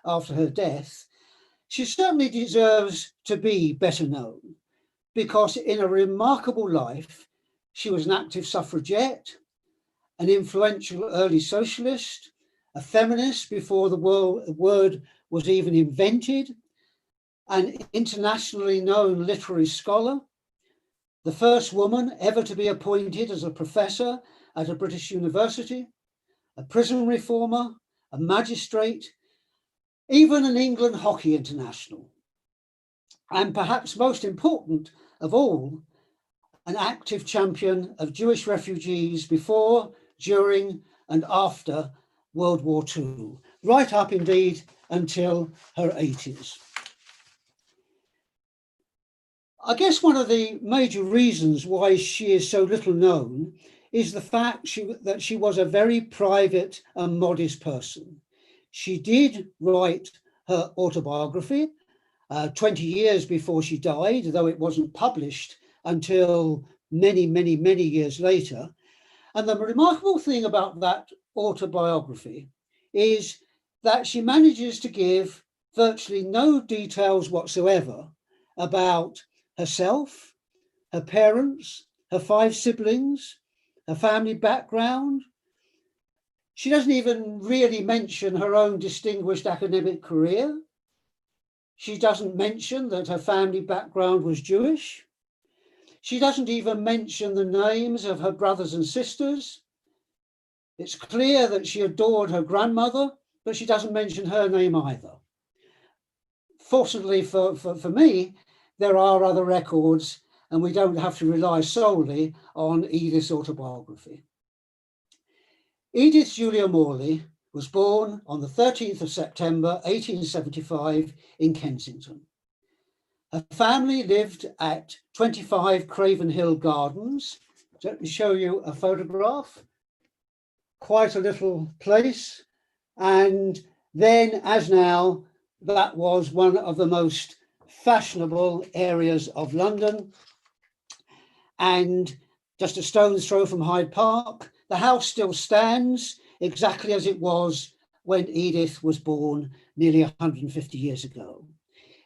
after her death, she certainly deserves to be better known, because in a remarkable life, she was an active suffragette, an influential early socialist, a feminist before the word was even invented, an internationally known literary scholar, the first woman ever to be appointed as a professor at a British university, a prison reformer, a magistrate, even an England hockey international. And perhaps most important of all, an active champion of Jewish refugees before, during, and after World War II, right up indeed until her 80s. I guess one of the major reasons why she is so little known is the fact that she was a very private and modest person. She did write her autobiography 20 years before she died, though it wasn't published until many, many, many years later. And the remarkable thing about that autobiography is that she manages to give virtually no details whatsoever about herself, her parents, her 5 siblings, her family background. She doesn't even really mention her own distinguished academic career. She doesn't mention that her family background was Jewish. She doesn't even mention the names of her brothers and sisters. It's clear that she adored her grandmother, but she doesn't mention her name either. Fortunately for me, there are other records, and we don't have to rely solely on Edith's autobiography. Edith Julia Morley was born on the 13th of September, 1875 in Kensington. Her family lived at 25 Craven Hill Gardens. Let me show you a photograph. Quite a little place. And then, as now, that was one of the most fashionable areas of London. And just a stone's throw from Hyde Park. The house still stands exactly as it was when Edith was born nearly 150 years ago.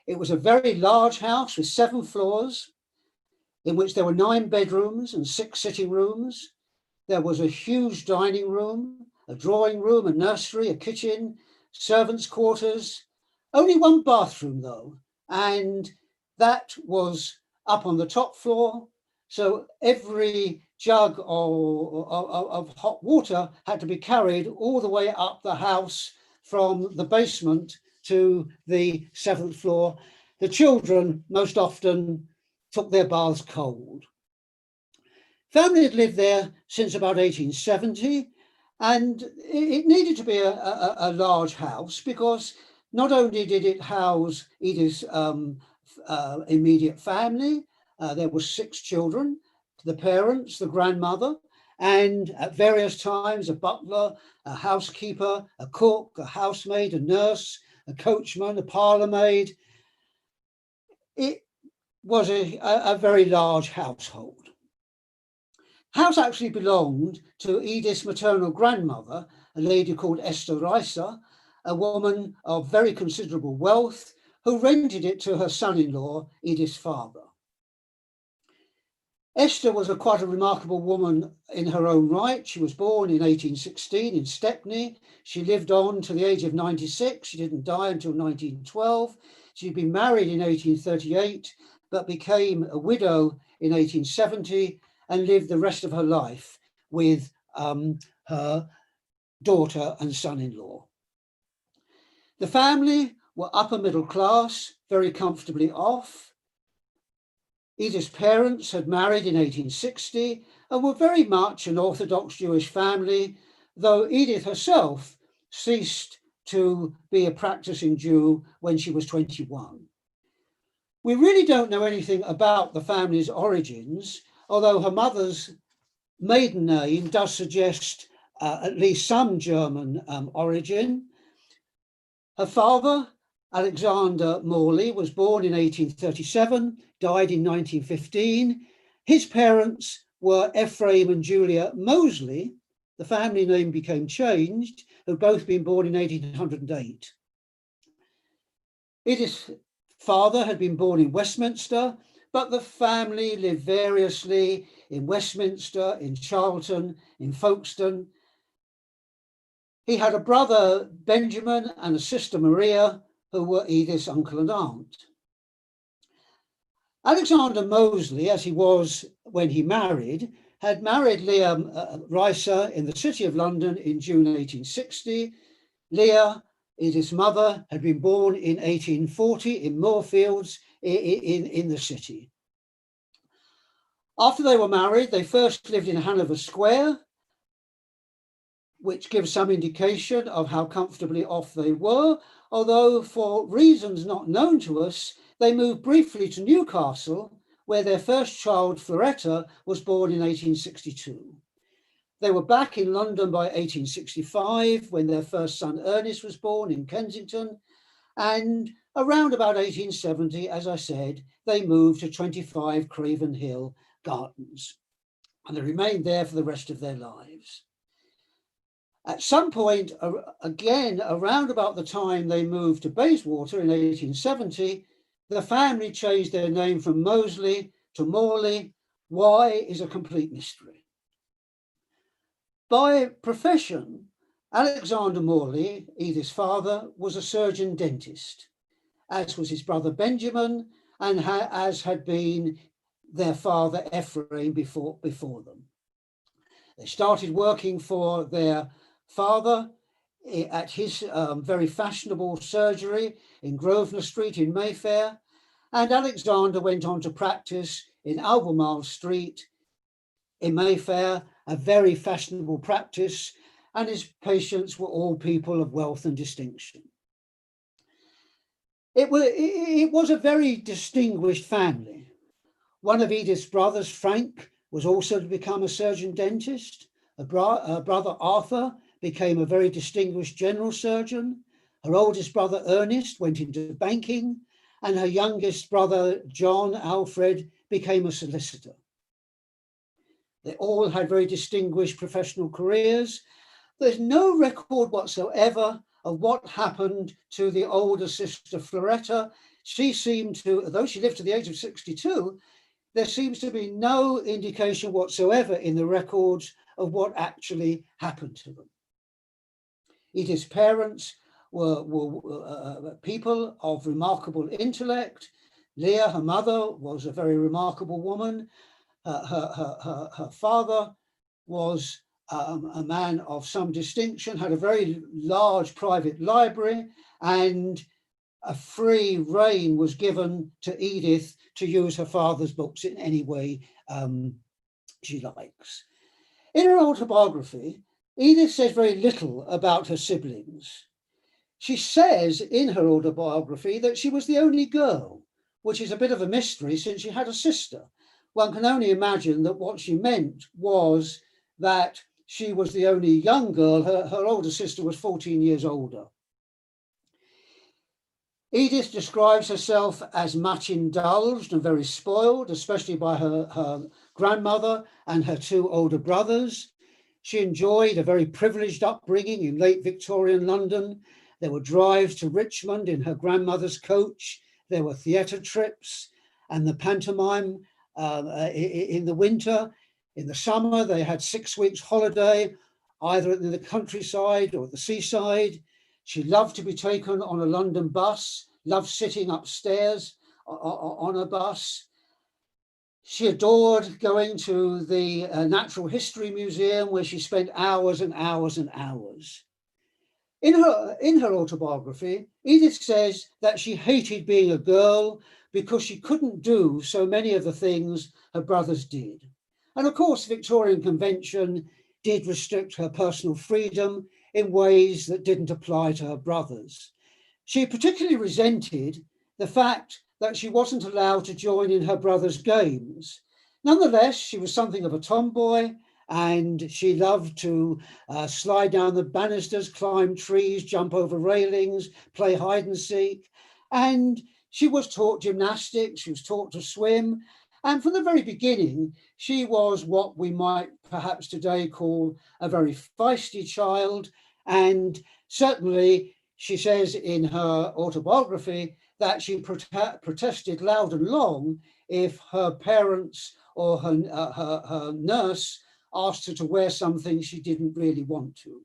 It was a very large house with 7 floors, in which there were 9 bedrooms and 6 sitting rooms. There was a huge dining room, a drawing room, a nursery, a kitchen, servants' quarters. Only 1 bathroom though, and that was up on the top floor. So every jug of hot water had to be carried all the way up the house from the basement to the 7th floor. The children most often took their baths cold. Family had lived there since about 1870, and it needed to be a large house because not only did it house Edith's immediate family, there were 6 children, the parents, the grandmother, and at various times a butler, a housekeeper, a cook, a housemaid, a nurse, a coachman, a parlour maid. It was a very large household. House actually belonged to Edith's maternal grandmother, a lady called Esther Reiser, a woman of very considerable wealth, who rented it to her son-in-law, Edith's father. Esther was quite a remarkable woman in her own right. She was born in 1816 in Stepney. She lived on to the age of 96. She didn't die until 1912. She'd been married in 1838, but became a widow in 1870 and lived the rest of her life with her daughter and son-in-law. The family were upper middle class, very comfortably off. Edith's parents had married in 1860 and were very much an Orthodox Jewish family, though Edith herself ceased to be a practicing Jew when she was 21. We really don't know anything about the family's origins, although her mother's maiden name does suggest at least some German origin. Her father, Alexander Morley, was born in 1837, died in 1915. His parents were Ephraim and Julia Moseley. The family name became changed, who'd both been born in 1808. Edith's father had been born in Westminster, but the family lived variously in Westminster, in Charlton, in Folkestone. He had a brother, Benjamin, and a sister, Maria, who were Edith's uncle and aunt. Alexander Moseley, as he was when he married, had married Leah Reiser in the City of London in June 1860. Leah, Edith's mother, had been born in 1840 in Moorfields in the city. After they were married, they first lived in Hanover Square, which gives some indication of how comfortably off they were, although for reasons not known to us, they moved briefly to Newcastle, where their first child, Floretta, was born in 1862. They were back in London by 1865, when their first son, Ernest, was born in Kensington, and around about 1870, as I said, they moved to 25 Craven Hill Gardens, and they remained there for the rest of their lives. At some point, again, around about the time they moved to Bayswater in 1870, the family changed their name from Moseley to Morley. Why is a complete mystery. By profession, Alexander Morley, Edith's father, was a surgeon dentist, as was his brother Benjamin, and as had been their father Ephraim before them. They started working for their father at his very fashionable surgery in Grosvenor Street in Mayfair, and Alexander went on to practice in Albemarle Street in Mayfair, a very fashionable practice, and his patients were all people of wealth and distinction. It was a very distinguished family. One of Edith's brothers, Frank, was also to become a surgeon dentist. Her brother Arthur became a very distinguished general surgeon. Her oldest brother Ernest went into banking, and her youngest brother John Alfred became a solicitor. They all had very distinguished professional careers. There's no record whatsoever of what happened to the older sister Floretta. She seemed to, though she lived to the age of 62, there seems to be no indication whatsoever in the records of what actually happened to them. Edith's parents were people of remarkable intellect. Leah, her mother, was a very remarkable woman. Her father was a man of some distinction, had a very large private library, and a free rein was given to Edith to use her father's books in any way she likes. In her autobiography, Edith says very little about her siblings. She says in her autobiography that she was the only girl, which is a bit of a mystery since she had a sister. One can only imagine that what she meant was that she was the only young girl. Her older sister was 14 years older. Edith describes herself as much indulged and very spoiled, especially by her grandmother and her two older brothers. She enjoyed a very privileged upbringing in late Victorian London. There were drives to Richmond in her grandmother's coach. There were theatre trips and the pantomime in the winter. In the summer, they had 6 weeks holiday, either in the countryside or the seaside. She loved to be taken on a London bus, loved sitting upstairs on a bus. She adored going to the Natural History Museum, where she spent hours and hours and hours. In her autobiography, Edith says that she hated being a girl because she couldn't do so many of the things her brothers did. And of course, Victorian convention did restrict her personal freedom in ways that didn't apply to her brothers. She particularly resented the fact that she wasn't allowed to join in her brothers' games. Nonetheless, she was something of a tomboy, and she loved to slide down the banisters, climb trees, jump over railings, play hide and seek. And she was taught gymnastics, she was taught to swim. And from the very beginning, she was what we might perhaps today call a very feisty child. And certainly She says in her autobiography that she protested loud and long if her parents or her nurse asked her to wear something she didn't really want to.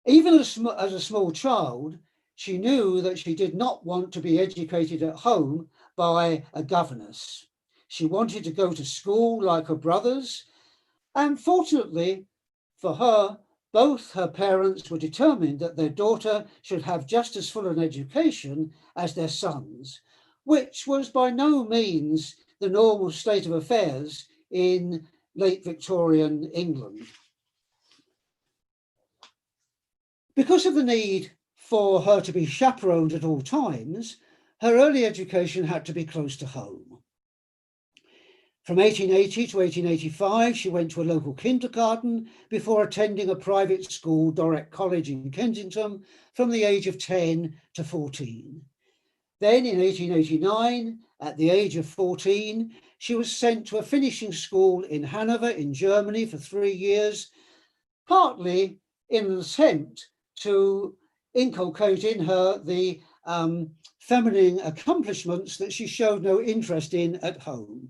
Even as a small child, she knew that she did not want to be educated at home by a governess. She wanted to go to school like her brothers, and fortunately for her, both her parents were determined that their daughter should have just as full an education as their sons, which was by no means the normal state of affairs in late Victorian England. Because of the need for her to be chaperoned at all times, her early education had to be close to home. From 1880 to 1885, she went to a local kindergarten before attending a private school, Dorset College in Kensington, from the age of 10 to 14. Then in 1889, at the age of 14, she was sent to a finishing school in Hanover in Germany for 3 years, partly in an attempt to inculcate in her the feminine accomplishments that she showed no interest in at home.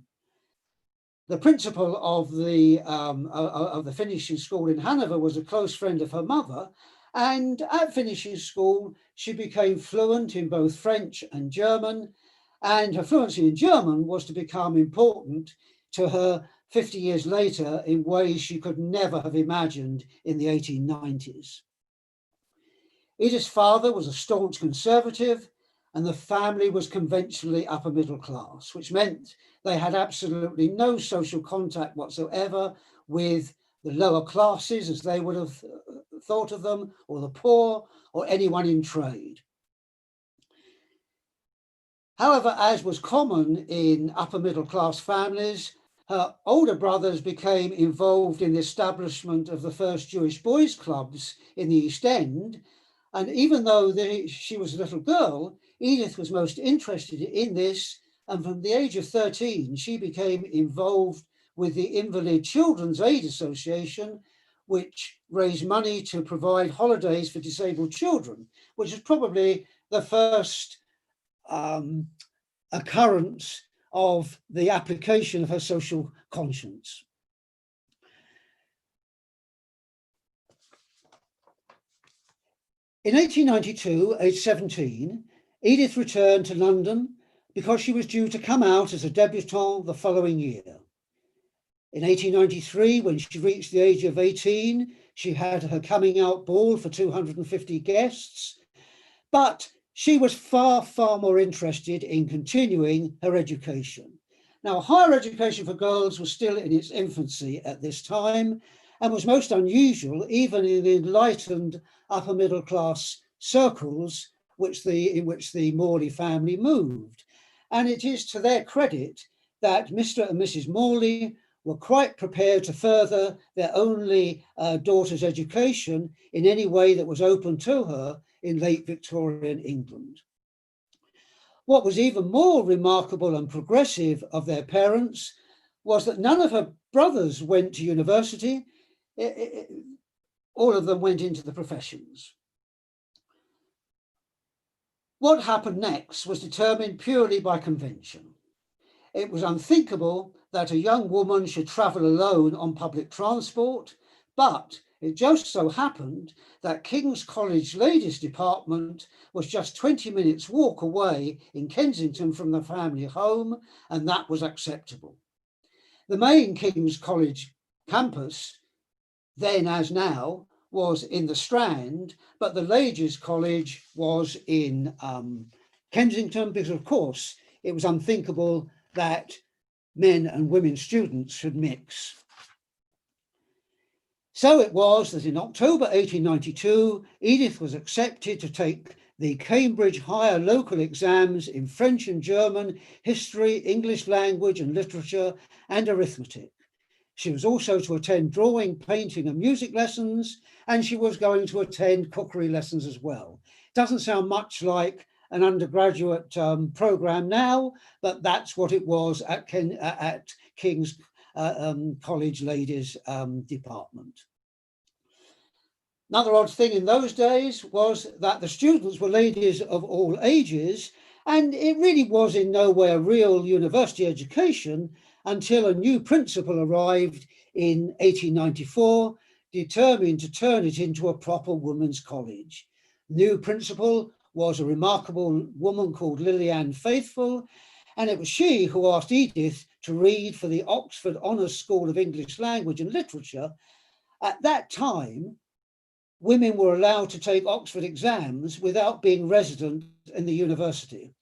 The principal of the finishing school in Hanover was a close friend of her mother, and at finishing school, she became fluent in both French and German, and her fluency in German was to become important to her 50 years later in ways she could never have imagined in the 1890s. Edith's father was a staunch conservative, and the family was conventionally upper middle class, which meant they had absolutely no social contact whatsoever with the lower classes, as they would have thought of them, or the poor, or anyone in trade. However, as was common in upper middle class families, her older brothers became involved in the establishment of the first Jewish boys' clubs in the East End. And even though she was a little girl, Edith was most interested in this. And from the age of 13, she became involved with the Invalid Children's Aid Association, which raised money to provide holidays for disabled children, which is probably the first occurrence of the application of her social conscience. In 1892, aged 17, Edith returned to London because she was due to come out as a debutante the following year. In 1893, when she reached the age of 18, she had her coming out ball for 250 guests, but she was far, far more interested in continuing her education. Now, higher education for girls was still in its infancy at this time and was most unusual even in enlightened upper middle class circles in which the Morley family moved. And it is to their credit that Mr. and Mrs. Morley were quite prepared to further their only daughter's education in any way that was open to her in late Victorian England. What was even more remarkable and progressive of their parents was that none of her brothers went to university. All of them went into the professions. What happened next was determined purely by convention. It was unthinkable that a young woman should travel alone on public transport, but it just so happened that King's College Ladies' Department was just 20 minutes walk away in Kensington from the family home, and that was acceptable. The main King's College campus, then as now, was in the Strand, but the Ladies' College was in Kensington because, of course, it was unthinkable that men and women students should mix. So it was that in October 1892, Edith was accepted to take the Cambridge Higher Local Exams in French and German, history, English language and literature, and arithmetic. She was also to attend drawing, painting and music lessons, and she was going to attend cookery lessons as well. Doesn't sound much like an undergraduate program now, but that's what it was at King's College Ladies Department. Another odd thing in those days was that the students were ladies of all ages, and it really was in no way a real university education until a new principal arrived in 1894, determined to turn it into a proper women's college. New principal was a remarkable woman called Liliane Faithfull, and it was she who asked Edith to read for the Oxford Honours School of English Language and Literature. At that time, women were allowed to take Oxford exams without being resident in the university.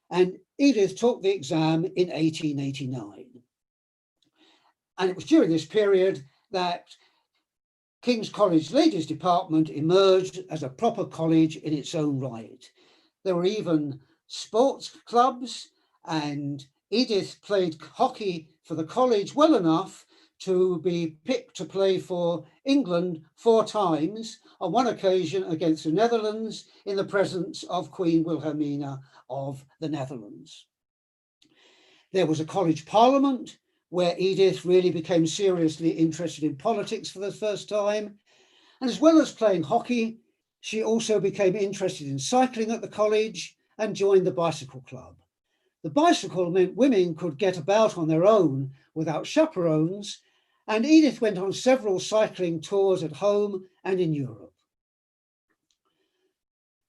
And Edith took the exam in 1889. And it was during this period that King's College Ladies Department emerged as a proper college in its own right. There were even sports clubs, and Edith played hockey for the college well enough to be picked to play for England 4 times, on one occasion against the Netherlands in the presence of Queen Wilhelmina of the Netherlands. There was a college parliament where Edith really became seriously interested in politics for the first time. And as well as playing hockey, she also became interested in cycling at the college and joined the bicycle club. The bicycle meant women could get about on their own without chaperones, and Edith went on several cycling tours at home and in Europe.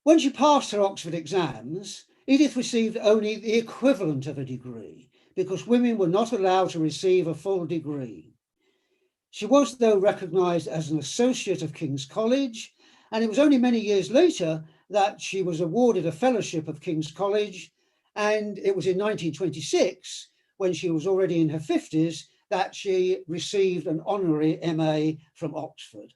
When she passed her Oxford exams, Edith received only the equivalent of a degree, because women were not allowed to receive a full degree. She was, though, recognised as an associate of King's College, and it was only many years later that she was awarded a fellowship of King's College, and it was in 1926, when she was already in her 50s, that she received an honorary MA from Oxford.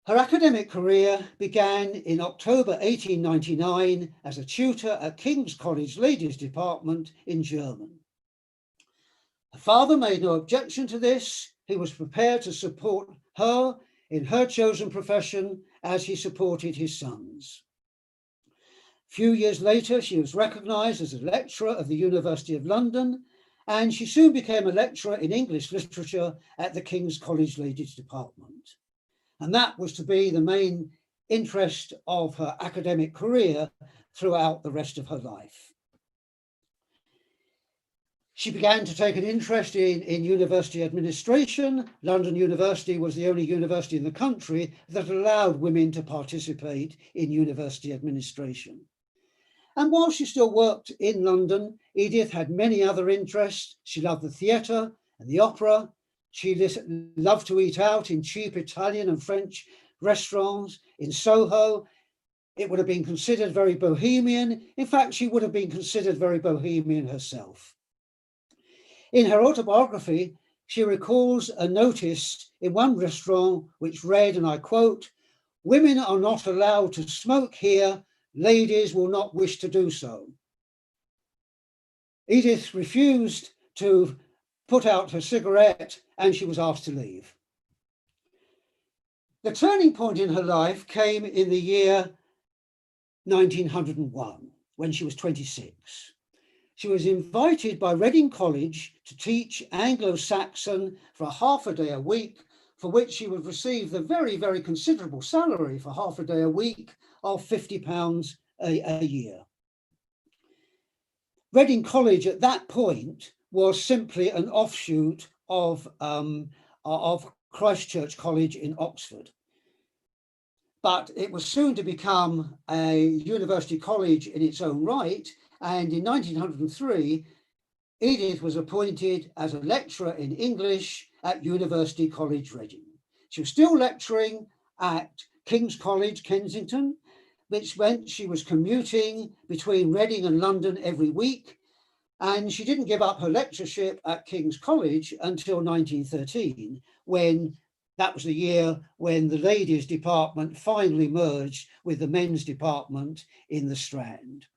Her academic career began in October 1899 as a tutor at King's College Ladies Department in German. Her father made no objection to this. He was prepared to support her in her chosen profession as he supported his sons. A few years later, she was recognised as a lecturer of the University of London, and she soon became a lecturer in English literature at the King's College Ladies Department. And that was to be the main interest of her academic career throughout the rest of her life. She began to take an interest in university administration. London University was the only university in the country that allowed women to participate in university administration. And while she still worked in London, Edith had many other interests. She loved the theatre and the opera. She loved to eat out in cheap Italian and French restaurants in Soho. It would have been considered very bohemian. In fact, she would have been considered very bohemian herself. In her autobiography, she recalls a notice in one restaurant which read, and I quote, "Women are not allowed to smoke here. Ladies will not wish to do so." Edith refused to put out her cigarette, and she was asked to leave. The turning point in her life came in the year 1901, when she was 26. She was invited by Reading College to teach Anglo-Saxon for half a day a week, for which she would receive the very, very considerable salary for half a day a week of £50 a year. Reading College at that point was simply an offshoot of Christ Church College in Oxford. But it was soon to become a university college in its own right, and in 1903, Edith was appointed as a lecturer in English at University College Reading. She was still lecturing at King's College, Kensington, which meant she was commuting between Reading and London every week, and she didn't give up her lectureship at King's College until 1913, when that was the year when the ladies' department finally merged with the men's department in the Strand.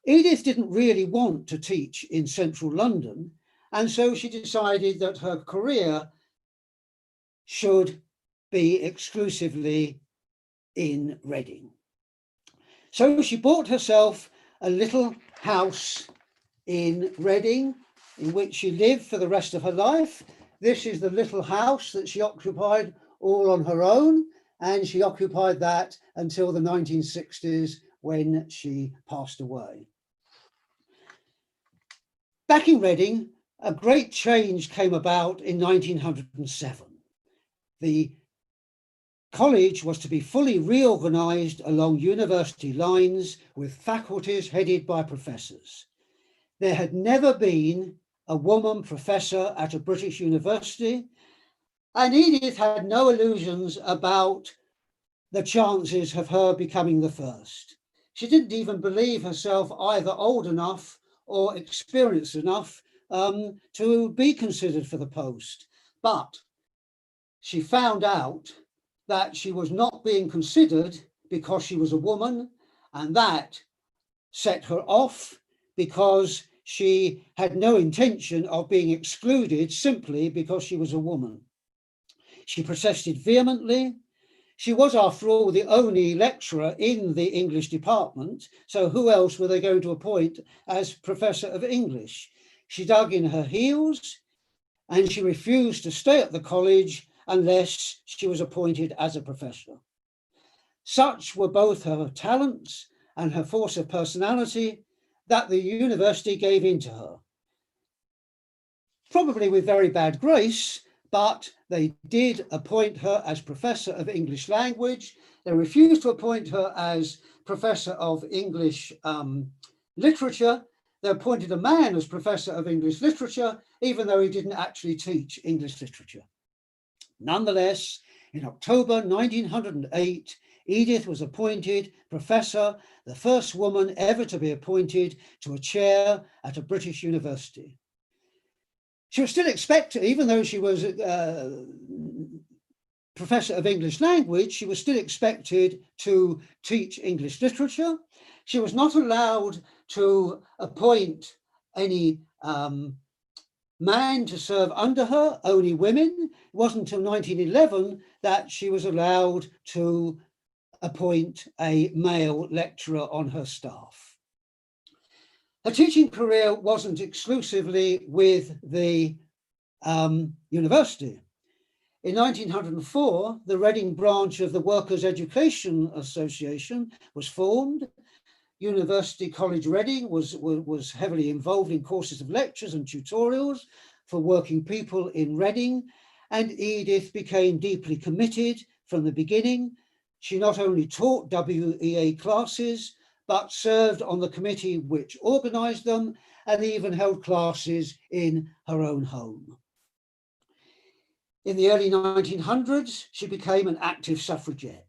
Edith didn't really want to teach in central London, and so she decided that her career should be exclusively in Reading. So she bought herself a little house in Reading, in which she lived for the rest of her life. This is the little house that she occupied all on her own, and she occupied that until the 1960s when she passed away. Back in Reading, a great change came about in 1907. The college was to be fully reorganised along university lines with faculties headed by professors. There had never been a woman professor at a British university, and Edith had no illusions about the chances of her becoming the first. She didn't even believe herself either old enough or experienced enough to be considered for the post. But she found out that she was not being considered because she was a woman, and that set her off because she had no intention of being excluded simply because she was a woman. She protested vehemently. She was, after all, the only lecturer in the English department, so who else were they going to appoint as Professor of English? She dug in her heels, and she refused to stay at the college unless she was appointed as a professor. Such were both her talents and her force of personality that the university gave in to her. Probably with very bad grace, but they did appoint her as Professor of English Language. They refused to appoint her as Professor of English Literature. They appointed a man as Professor of English Literature, even though he didn't actually teach English literature. Nonetheless, in October 1908, Edith was appointed Professor, the first woman ever to be appointed to a chair at a British university. She was still expected, even though she was Professor of English Language, she was still expected to teach English literature. She was not allowed to appoint any man to serve under her, only women. It wasn't until 1911 that she was allowed to appoint a male lecturer on her staff. Her teaching career wasn't exclusively with the university. In 1904, the Reading branch of the Workers' Education Association was formed. University College Reading was heavily involved in courses of lectures and tutorials for working people in Reading, and Edith became deeply committed from the beginning. She not only taught WEA classes, but served on the committee which organised them and even held classes in her own home. In the early 1900s, she became an active suffragette.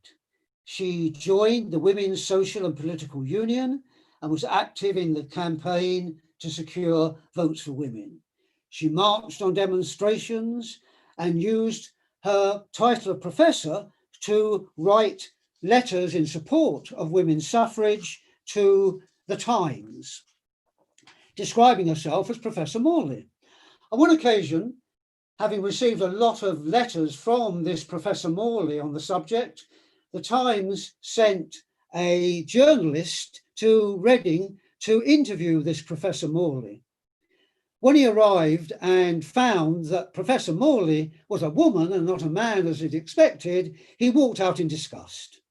She joined the Women's Social and Political Union and was active in the campaign to secure votes for women. She marched on demonstrations and used her title of professor to write letters in support of women's suffrage to the Times, describing herself as Professor Morley. On one occasion, having received a lot of letters from this Professor Morley on the subject, the Times sent a journalist to Reading to interview this Professor Morley. When he arrived and found that Professor Morley was a woman and not a man as he'd expected, he walked out in disgust.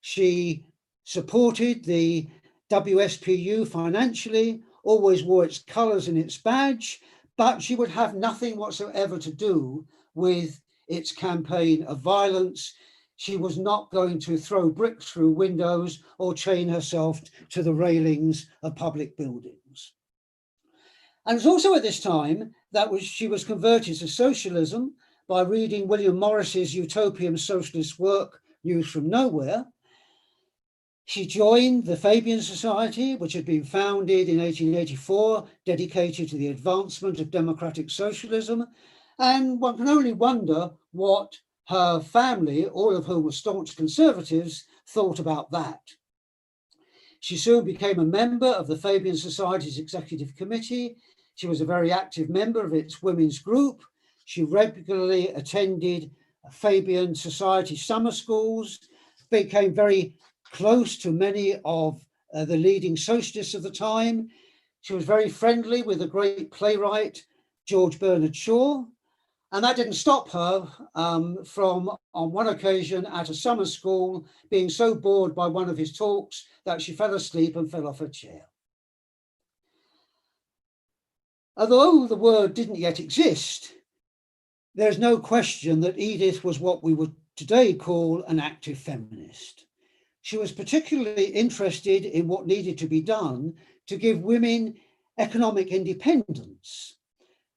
She supported the WSPU financially, always wore its colours in its badge, but she would have nothing whatsoever to do with its campaign of violence. She was not going to throw bricks through windows or chain herself to the railings of public buildings. And it's also at this time that she was converted to socialism by reading William Morris's utopian socialist work, News from Nowhere. She joined the Fabian Society, which had been founded in 1884, dedicated to the advancement of democratic socialism. And one can only wonder what her family, all of whom were staunch conservatives, thought about that. She soon became a member of the Fabian Society's executive committee. She was a very active member of its women's group. She regularly attended Fabian Society summer schools, became very close to many of the leading socialists of the time. She was very friendly with the great playwright George Bernard Shaw. And that didn't stop her from, on one occasion at a summer school, being so bored by one of his talks that she fell asleep and fell off her chair. Although the word didn't yet exist, there's no question that Edith was what we would today call an active feminist. She was particularly interested in what needed to be done to give women economic independence.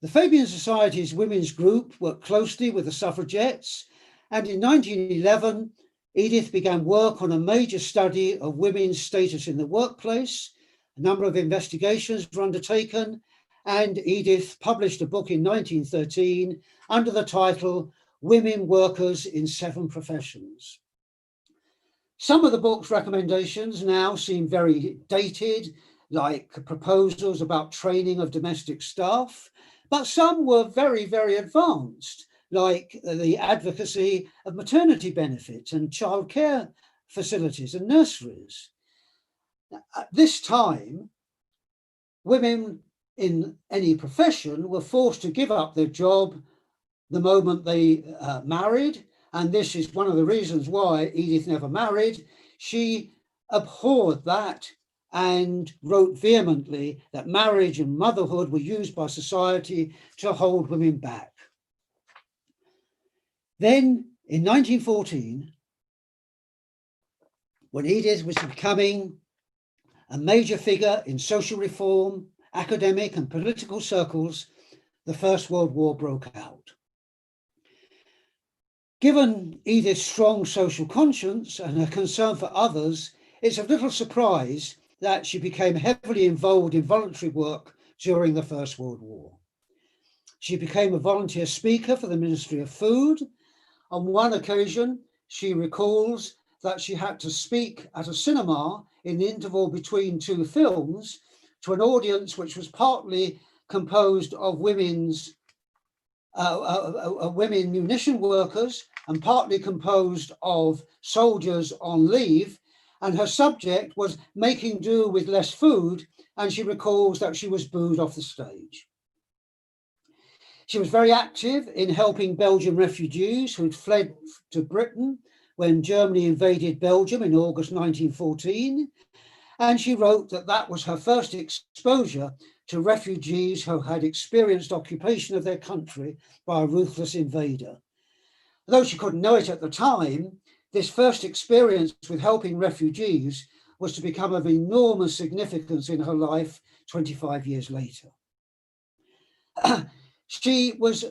The Fabian Society's women's group worked closely with the suffragettes, and in 1911, Edith began work on a major study of women's status in the workplace. A number of investigations were undertaken, and Edith published a book in 1913 under the title Women Workers in 7 Professions. Some of the book's recommendations now seem very dated, like proposals about training of domestic staff, but some were very, very advanced, like the advocacy of maternity benefits and childcare facilities and nurseries. At this time, women in any profession were forced to give up their job the moment they married, and this is one of the reasons why Edith never married. She abhorred that and wrote vehemently that marriage and motherhood were used by society to hold women back. Then in 1914, when Edith was becoming a major figure in social reform, academic and political circles, the First World War broke out. Given Edith's strong social conscience and her concern for others, it's of little surprise that she became heavily involved in voluntary work during the First World War. She became a volunteer speaker for the Ministry of Food. On one occasion, she recalls that she had to speak at a cinema in the interval between 2 films to an audience which was partly composed of women munition workers and partly composed of soldiers on leave. And her subject was making do with less food, and she recalls that she was booed off the stage. She was very active in helping Belgian refugees who'd fled to Britain when Germany invaded Belgium in August 1914, and she wrote that that was her first exposure to refugees who had experienced occupation of their country by a ruthless invader. Though she couldn't know it at the time, this first experience with helping refugees was to become of enormous significance in her life 25 years later. She was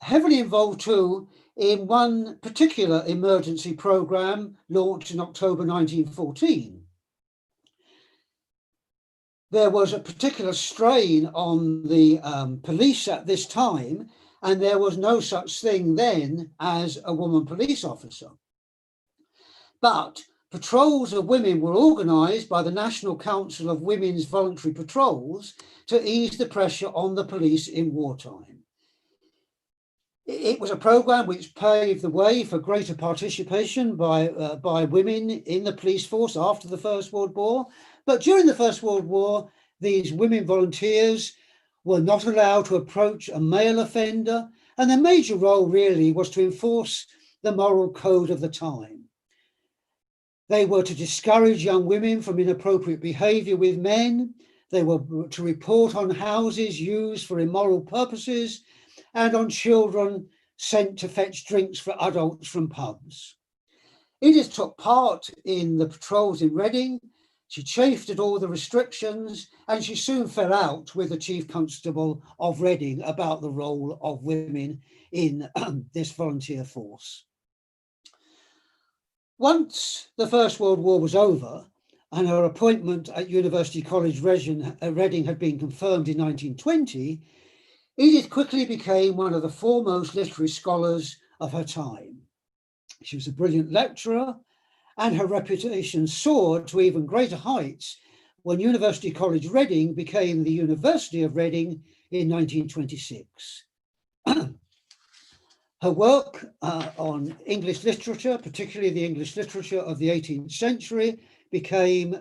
heavily involved too in one particular emergency program launched in October 1914. There was a particular strain on the police at this time, and there was no such thing then as a woman police officer. But patrols of women were organised by the National Council of Women's Voluntary Patrols to ease the pressure on the police in wartime. It was a programme which paved the way for greater participation by women in the police force after the First World War. But during the First World War, these women volunteers were not allowed to approach a male offender, and their major role really was to enforce the moral code of the time. They were to discourage young women from inappropriate behaviour with men. They were to report on houses used for immoral purposes and on children sent to fetch drinks for adults from pubs. Edith took part in the patrols in Reading. She chafed at all the restrictions, and she soon fell out with the Chief Constable of Reading about the role of women in this volunteer force. Once the First World War was over and her appointment at University College Reading had been confirmed in 1920, Edith quickly became one of the foremost literary scholars of her time. She was a brilliant lecturer, and her reputation soared to even greater heights when University College Reading became the University of Reading in 1926. Her work on English literature, particularly the English literature of the 18th century, became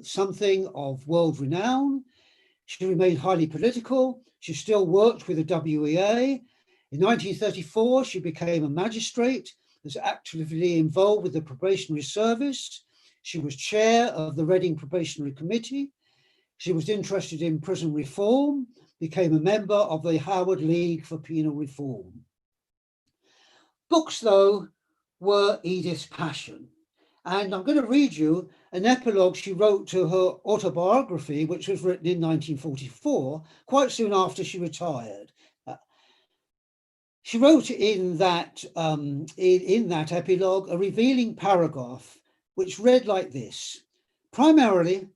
something of world renown. She remained highly political. She still worked with the WEA, In 1934, she became a magistrate, was actively involved with the probationary service. She was chair of the Reading Probationary Committee. She was interested in prison reform, became a member of the Howard League for Penal Reform. Books, though, were Edith's passion. And I'm going to read you an epilogue she wrote to her autobiography, which was written in 1944, quite soon after she retired. She wrote in that epilogue a revealing paragraph, which read like this: "Primarily,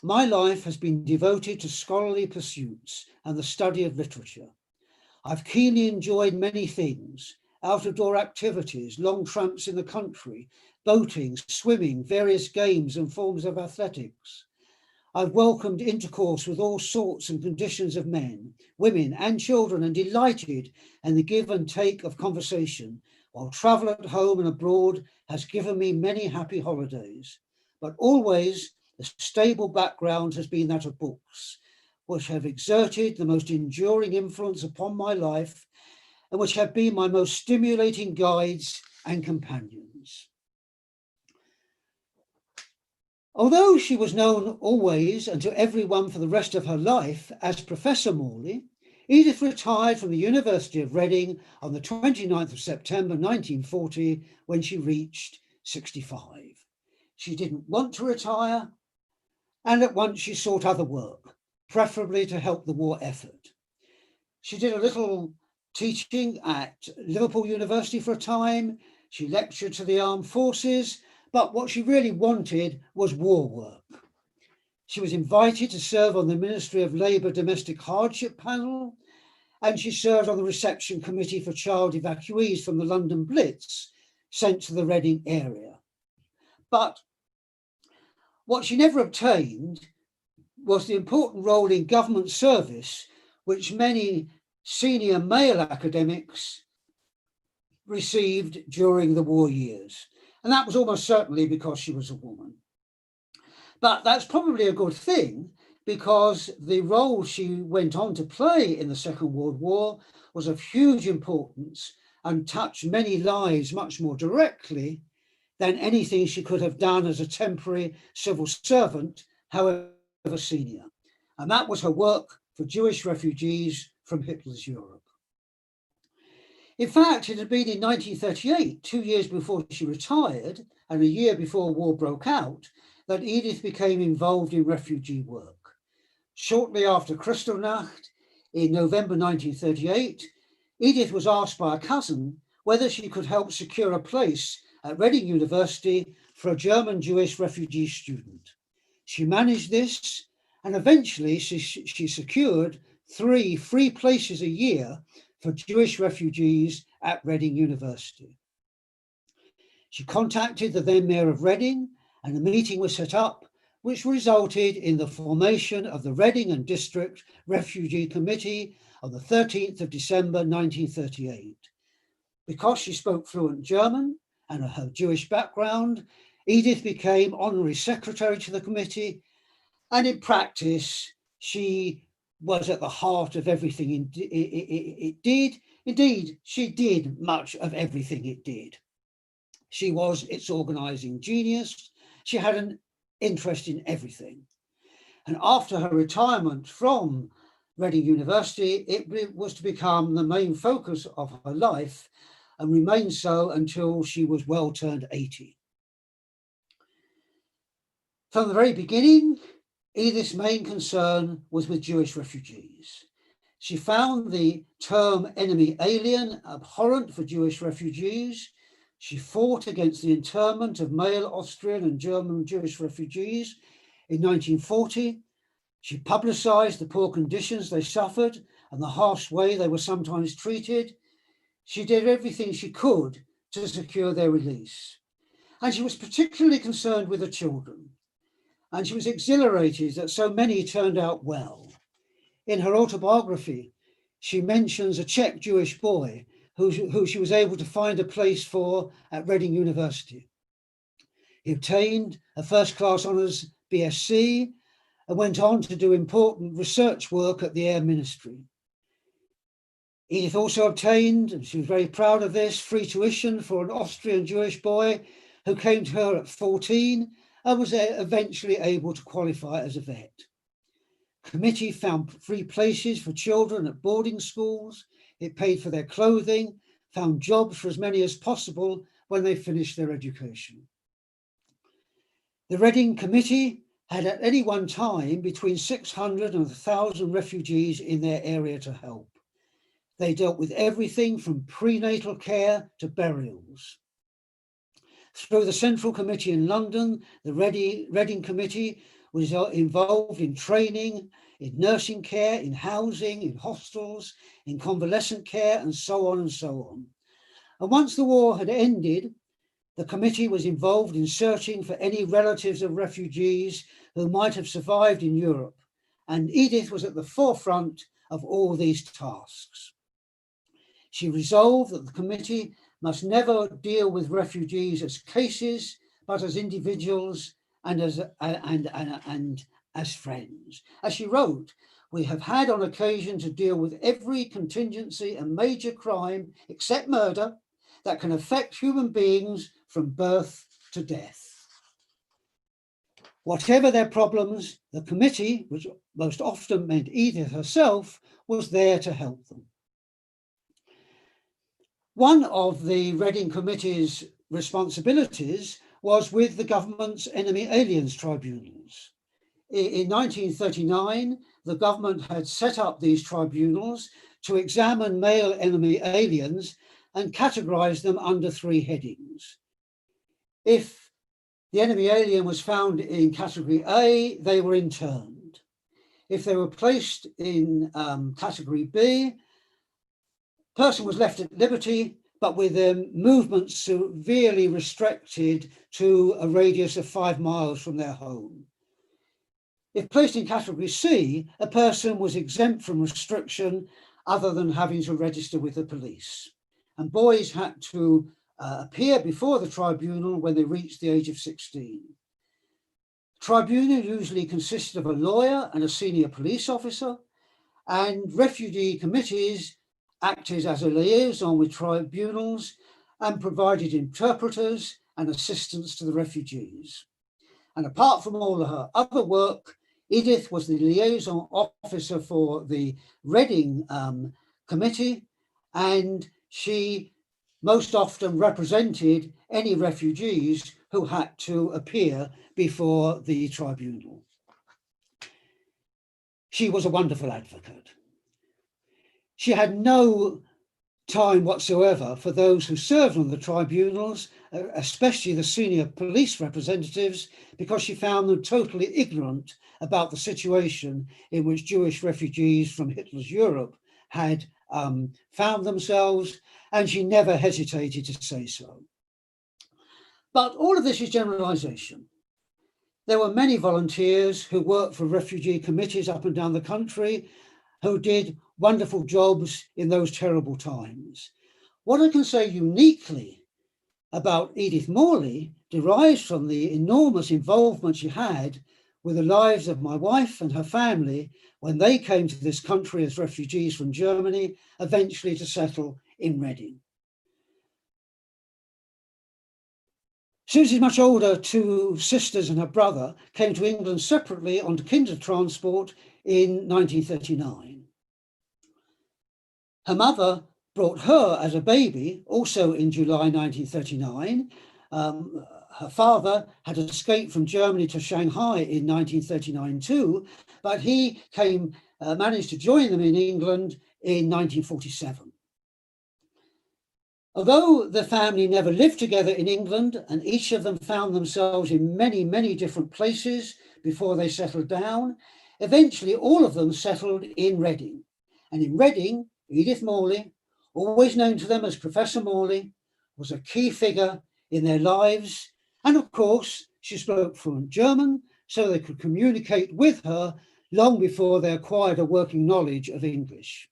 my life has been devoted to scholarly pursuits and the study of literature. I've keenly enjoyed many things: out-of-door activities, long tramps in the country, boating, swimming, various games and forms of athletics. I've welcomed intercourse with all sorts and conditions of men, women and children, and delighted in the give and take of conversation, while travel at home and abroad has given me many happy holidays. But always the stable background has been that of books, which have exerted the most enduring influence upon my life and which have been my most stimulating guides and companions." Although she was known always and to everyone for the rest of her life as Professor Morley, Edith retired from the University of Reading on the 29th of September 1940 when she reached 65. She didn't want to retire, and at once she sought other work, preferably to help the war effort. She did a little teaching at Liverpool University for a time. She lectured to the armed forces, but what she really wanted was war work. She was invited to serve on the Ministry of Labour Domestic Hardship panel, and she served on the reception committee for child evacuees from the London Blitz sent to the Reading area. But what she never obtained was the important role in government service, which many senior male academics received during the war years. And that was almost certainly because she was a woman. But that's probably a good thing, because the role she went on to play in the Second World War was of huge importance and touched many lives much more directly than anything she could have done as a temporary civil servant, however senior. And that was her work for Jewish refugees from Hitler's Europe. In fact, it had been in 1938, 2 years before she retired and a year before war broke out, that Edith became involved in refugee work. Shortly after Kristallnacht, in November 1938, Edith was asked by a cousin whether she could help secure a place at Reading University for a German Jewish refugee student. She managed this, and eventually she secured 3 free places a year for Jewish refugees at Reading University. She contacted the then Mayor of Reading, and a meeting was set up, which resulted in the formation of the Reading and District Refugee Committee on the 13th of December 1938. Because she spoke fluent German and her Jewish background, Edith became honorary secretary to the committee, and in practice, she was at the heart of everything it did. Indeed, she did much of everything it did. She was its organizing genius. She had an interest in everything. And after her retirement from Reading University, it was to become the main focus of her life and remained so until she was well turned 80. From the very beginning, Edith's main concern was with Jewish refugees. She found the term enemy alien abhorrent for Jewish refugees. She fought against the internment of male Austrian and German Jewish refugees in 1940. She publicized the poor conditions they suffered and the harsh way they were sometimes treated. She did everything she could to secure their release. And she was particularly concerned with the children. And she was exhilarated that so many turned out well. In her autobiography, she mentions a Czech Jewish boy who she was able to find a place for at Reading University. He obtained a first-class honours BSc and went on to do important research work at the Air Ministry. Edith also obtained, and she was very proud of this, free tuition for an Austrian Jewish boy who came to her at 14 and was eventually able to qualify as a vet. Committee found free places for children at boarding schools. It paid for their clothing, found jobs for as many as possible when they finished their education. The Reading Committee had at any one time between 600 and 1,000 refugees in their area to help. They dealt with everything from prenatal care to burials. Through the Central Committee in London, the Reading Committee was involved in training, in nursing care, in housing, in hostels, in convalescent care, and so on and so on. And once the war had ended, the committee was involved in searching for any relatives of refugees who might have survived in Europe. And Edith was at the forefront of all these tasks. She resolved that the committee must never deal with refugees as cases, but as individuals and as friends. As she wrote, "We have had on occasion to deal with every contingency and major crime, except murder, that can affect human beings from birth to death. Whatever their problems, the committee, which most often meant Edith herself, was there to help them." One of the Reading Committee's responsibilities was with the government's enemy aliens tribunals. In 1939, the government had set up these tribunals to examine male enemy aliens and categorize them under 3 headings. If the enemy alien was found in category A, they were interned. If they were placed in category B, the person was left at liberty, but with their movements severely restricted to a radius of 5 miles from their home. If placed in category C, a person was exempt from restriction other than having to register with the police. And boys had to appear before the tribunal when they reached the age of 16. The tribunal usually consisted of a lawyer and a senior police officer, and refugee committees acted as a liaison with tribunals and provided interpreters and assistance to the refugees. And apart from all of her other work, Edith was the liaison officer for the Reading Committee, and she most often represented any refugees who had to appear before the tribunal. She was a wonderful advocate. She had no time whatsoever for those who served on the tribunals, especially the senior police representatives, because she found them totally ignorant about the situation in which Jewish refugees from Hitler's Europe had found themselves, and she never hesitated to say so. But all of this is generalization. There were many volunteers who worked for refugee committees up and down the country who did wonderful jobs in those terrible times. What I can say uniquely about Edith Morley derives from the enormous involvement she had with the lives of my wife and her family when they came to this country as refugees from Germany, eventually to settle in Reading. Susie's much older 2 sisters and her brother came to England separately on kinder transport in 1939. Her mother brought her as a baby, also in July 1939. Her father had escaped from Germany to Shanghai in 1939 too, but he managed to join them in England in 1947. Although the family never lived together in England, and each of them found themselves in many, many different places before they settled down, eventually all of them settled in Reading. And in Reading, Edith Morley, always known to them as Professor Morley, was a key figure in their lives. And of course, she spoke fluent German, so they could communicate with her long before they acquired a working knowledge of English.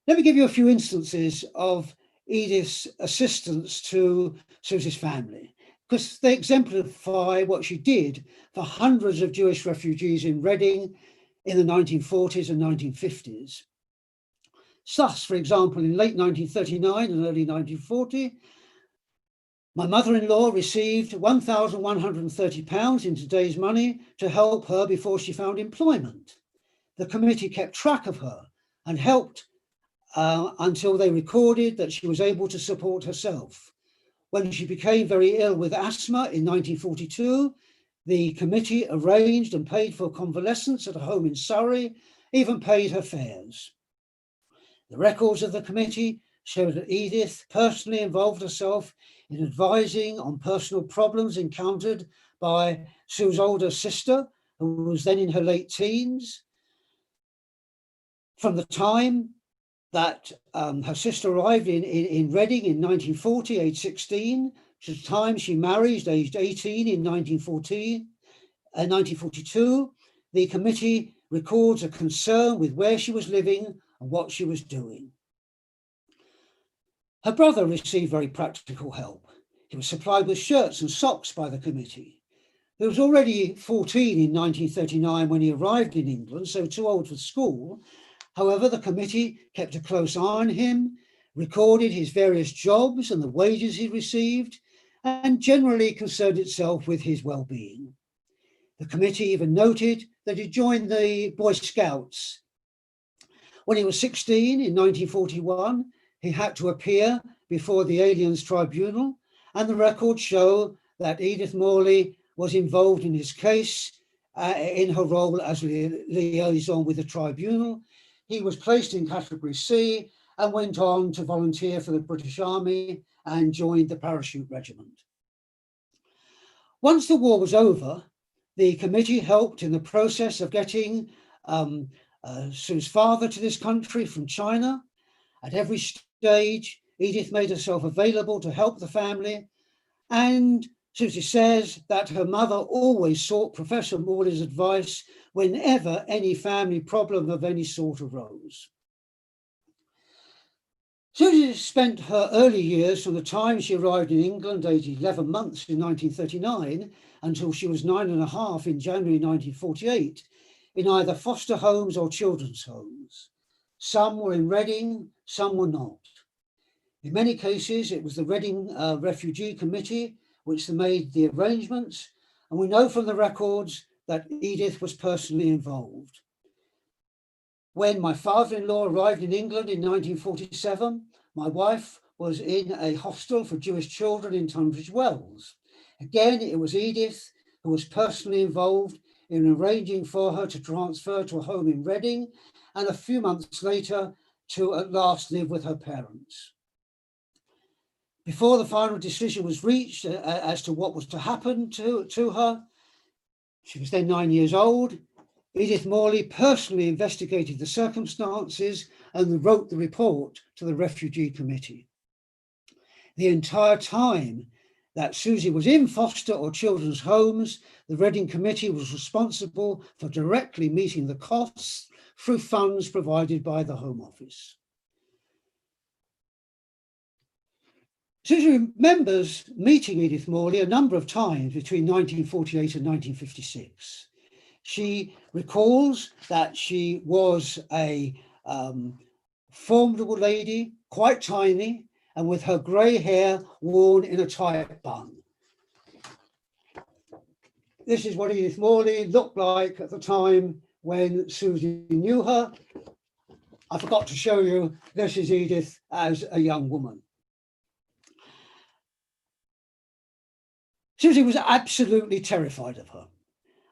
Let me give you a few instances of Edith's assistance to Susie's family, because they exemplify what she did for hundreds of Jewish refugees in Reading in the 1940s and 1950s. Thus, for example, in late 1939 and early 1940, my mother-in-law received £1,130 in today's money to help her before she found employment. The committee kept track of her and helped until they recorded that she was able to support herself. When she became very ill with asthma in 1942, the committee arranged and paid for convalescence at a home in Surrey, even paid her fares. The records of the committee show that Edith personally involved herself in advising on personal problems encountered by Sue's older sister, who was then in her late teens. From the time that her sister arrived in Reading in 1940, age 16, to the time she married, aged 18 in 1942, the committee records a concern with where she was living and what she was doing. Her brother received very practical help. He was supplied with shirts and socks by the committee. He was already 14 in 1939 when he arrived in England, so too old for school. However, the committee kept a close eye on him, recorded his various jobs and the wages he received, and generally concerned itself with his well-being. The committee even noted that he joined the Boy Scouts. When he was 16 in 1941, he had to appear before the Aliens Tribunal, and the records show that Edith Morley was involved in his case in her role as liaison with the tribunal. He was placed in Category C and went on to volunteer for the British Army and joined the Parachute Regiment. Once the war was over, the committee helped in the process of getting Sue's father to this country from China. At every stage, Edith made herself available to help the family, and Susie says that her mother always sought Professor Morley's advice whenever any family problem of any sort arose. Susie spent her early years from the time she arrived in England, aged 11 months in 1939, until she was 9.5 in January 1948, in either foster homes or children's homes. Some were in Reading, some were not. In many cases, it was the Reading Refugee Committee which made the arrangements, and we know from the records that Edith was personally involved. When my father-in-law arrived in England in 1947, my wife was in a hostel for Jewish children in Tunbridge Wells. Again, it was Edith who was personally involved in arranging for her to transfer to a home in Reading, and a few months later to at last live with her parents. Before the final decision was reached as to what was to happen to her, she was then 9 years old, Edith Morley personally investigated the circumstances and wrote the report to the Refugee Committee. The entire time that Susie was in foster or children's homes, the Reading Committee was responsible for directly meeting the costs through funds provided by the Home Office. Susie remembers meeting Edith Morley a number of times between 1948 and 1956. She recalls that she was a formidable lady, quite tiny, and with her grey hair worn in a tight bun. This is what Edith Morley looked like at the time when Susie knew her. I forgot to show you, this is Edith as a young woman. Susie was absolutely terrified of her.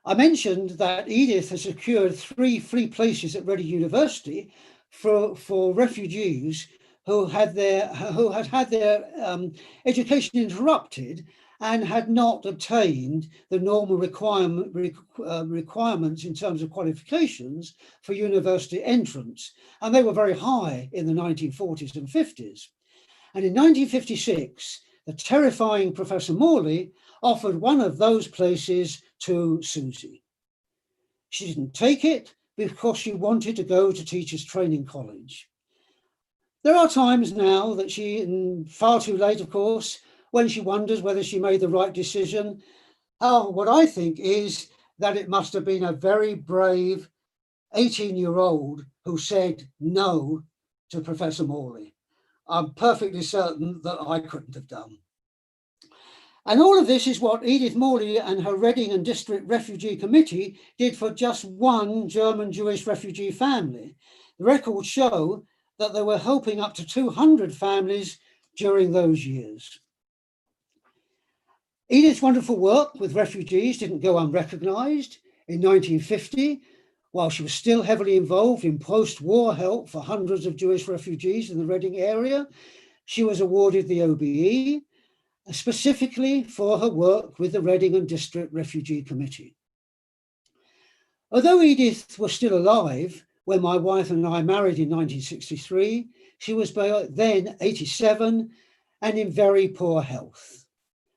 I mentioned that Edith has secured 3 free places at Reading University for refugees who had had their education interrupted and had not obtained the normal requirements in terms of qualifications for university entrance. And they were very high in the 1940s and 50s. And in 1956, the terrifying Professor Morley offered one of those places to Susie. She didn't take it because she wanted to go to Teachers Training College. There are times now that far too late, of course, when she wonders whether she made the right decision. What I think is that it must have been a very brave 18-year-old who said no to Professor Morley. I'm perfectly certain that I couldn't have done. And all of this is what Edith Morley and her Reading and District Refugee Committee did for just one German Jewish refugee family. The records show that they were helping up to 200 families during those years. Edith's wonderful work with refugees didn't go unrecognised. In 1950, while she was still heavily involved in post-war help for hundreds of Jewish refugees in the Reading area, she was awarded the OBE, specifically for her work with the Reading and District Refugee Committee. Although Edith was still alive when my wife and I married in 1963, she was by then 87 and in very poor health.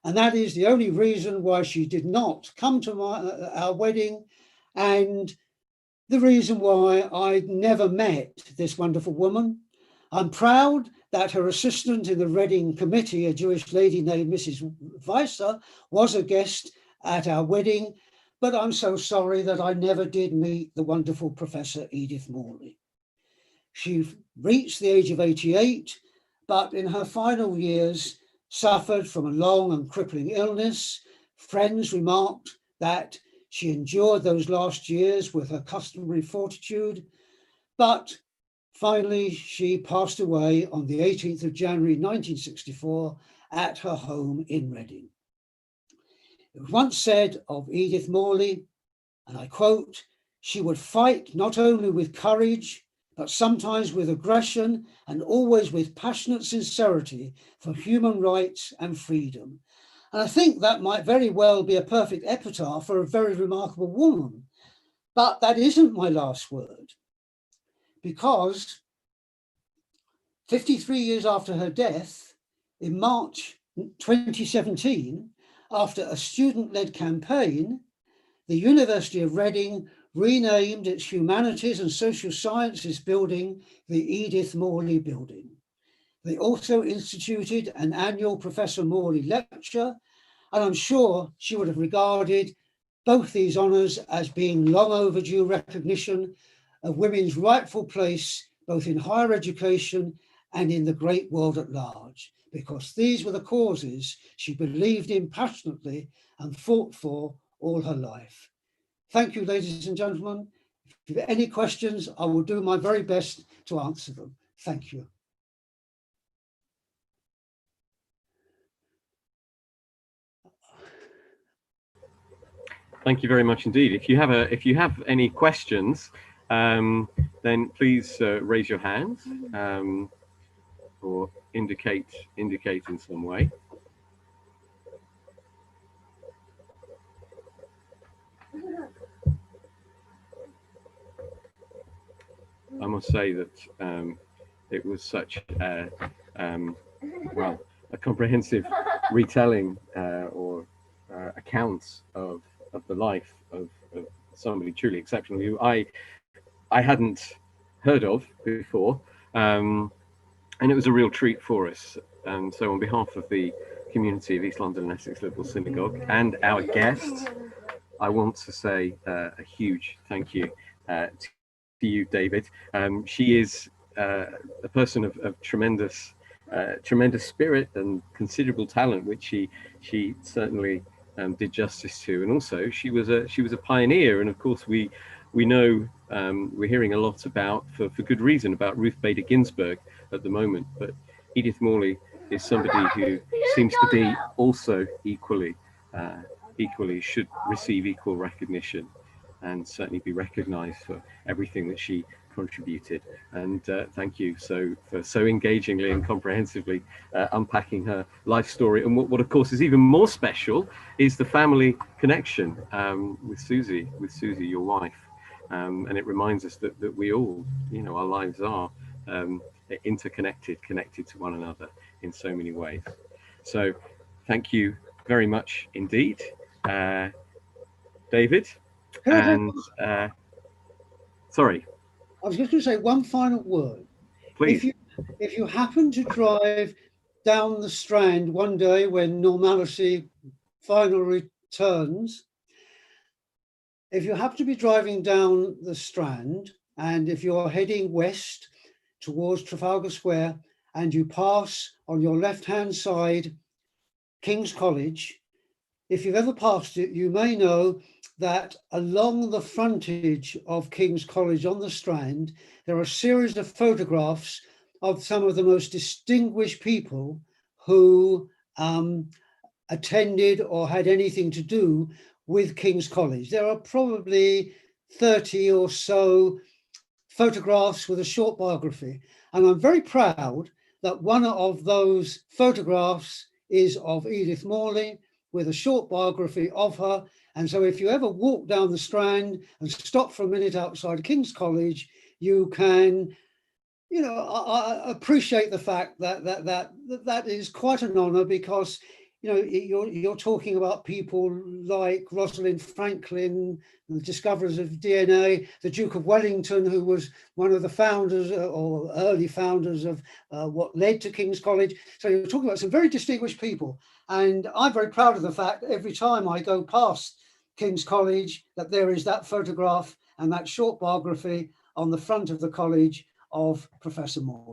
And that is the only reason why she did not come to our wedding, and the reason why I never met this wonderful woman. I'm proud that her assistant in the Reading Committee, a Jewish lady named Mrs. Weiser, was a guest at our wedding, but I'm so sorry that I never did meet the wonderful Professor Edith Morley. She reached the age of 88, but in her final years suffered from a long and crippling illness. Friends remarked that she endured those last years with her customary fortitude, but finally, she passed away on the 18th of January 1964 at her home in Reading. It was once said of Edith Morley, and I quote, "She would fight not only with courage, but sometimes with aggression and always with passionate sincerity for human rights and freedom." And I think that might very well be a perfect epitaph for a very remarkable woman. But that isn't my last word, because 53 years after her death, in March 2017, after a student-led campaign, the University of Reading renamed its Humanities and Social Sciences building the Edith Morley Building. They also instituted an annual Professor Morley lecture, and I'm sure she would have regarded both these honours as being long overdue recognition of women's rightful place, both in higher education and in the great world at large, because these were the causes she believed in passionately and fought for all her life. Thank you, ladies and gentlemen. If you have any questions, I will do my very best to answer them. Thank you. Thank you very much indeed. If you have any questions, then please raise your hand or indicate in some way. I must say that it was such a comprehensive retelling or accounts of the life of somebody truly exceptional who I hadn't heard of before, and it was a real treat for us. And so on behalf of the community of East London and Essex Liberal Synagogue and our guests, I want to say a huge thank you to you, David. She is a person of tremendous spirit and considerable talent, which she certainly did justice to. And also she was a pioneer. And of course we know we're hearing a lot about, for good reason, about Ruth Bader Ginsburg at the moment, but Edith Morley is somebody who seems to be also equally should receive equal recognition and certainly be recognized for everything that she contributed. And thank you for so engagingly and comprehensively unpacking her life story. And what of course is even more special is the family connection with Susie, your wife. And it reminds us that we all, our lives are interconnected, connected to one another in so many ways. So thank you very much indeed, David. And sorry, I was just going to say one final word. Please. If you happen to drive down the Strand one day when normality finally returns, if you happen to be driving down the Strand and if you're heading west towards Trafalgar Square, and you pass on your left-hand side King's College. If you've ever passed it, you may know that along the frontage of King's College on the Strand, there are a series of photographs of some of the most distinguished people who attended or had anything to do with King's College. There are probably 30 or so photographs with a short biography. And I'm very proud that one of those photographs is of Edith Morley with a short biography of her. And so if you ever walk down the Strand and stop for a minute outside King's College, you can, you know, I appreciate the fact that is quite an honor, because, you know, you're talking about people like Rosalind Franklin, the discoverers of DNA, the Duke of Wellington, who was one of the founders or early founders of what led to King's College. So you're talking about some very distinguished people. And I'm very proud of the fact that every time I go past King's College, that there is that photograph and that short biography on the front of the college of Professor Morley.